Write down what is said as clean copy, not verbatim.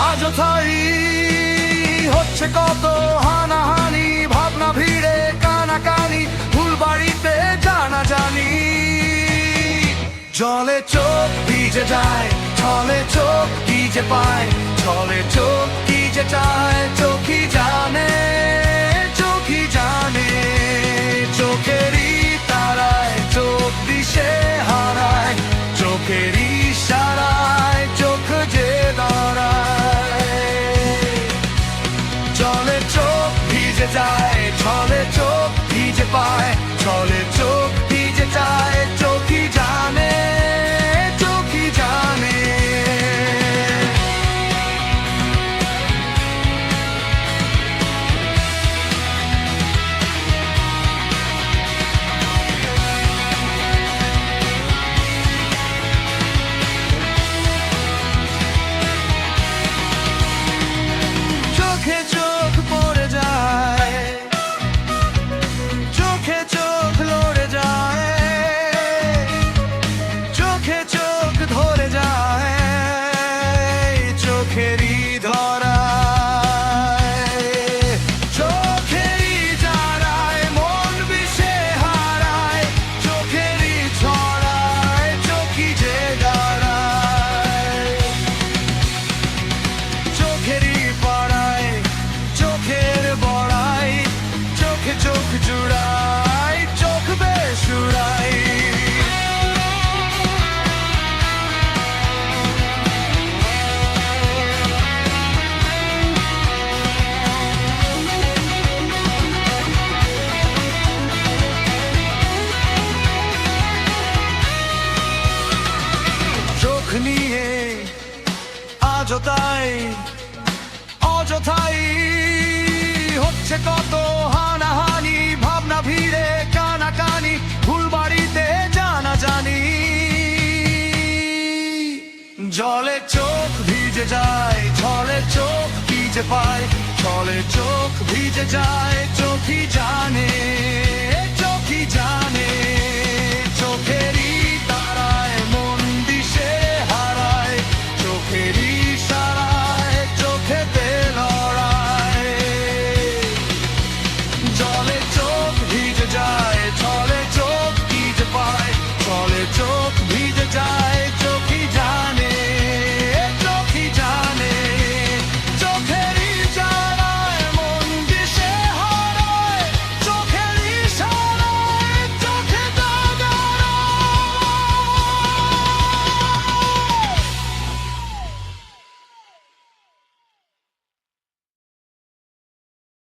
আজতাই হচ্ছে কত হানাহানি, ভাবনা ভিড়ে কানাকানি, ফুলবাড়িতে জানাজানি। জলে চোখ ভিজে যায়, ছলে চোখ কি যে পায়, ছলে চোখ কি যে চায়, চোখই জানে, চোখই জানে। চোখেরই তারায় চোখ দিশে হারায়, চোখেরই ইশারায় চোখ যে দাঁড়ায়। চলে চোখ ভিজে যায়, ছলে চোখ ভিজে পায়, ছলে চোখ ভিজে যায়, চোখই জানে, চোখই জানে। চোখে চোখ পড়ে যায়, চোখে চোখ লড়ে যায়, চোখে চোখ ধরে যায়, চোখেরই ধরায়, চোখেরই জারায় মন বিষে হারায়, চোখেরই ছড়ায় চোখই যে দাঁড়ায়। চোখেরই পাড়ায় চোখের বড়াই, চোখে চোখ জুড়াই, চোখ বেসুরাই। চোখ নিয়ে আজতাই অযথাই হচ্ছে কত হানাহানি, ভাবনা ভিড়ে কানাকানি, ফুলবাড়িতে জানাজানি। জলে চোখ ভিজে যায়, ছলে চোখ ভিজে পায়, ছলে চোখ ভিজে যায়, চোখই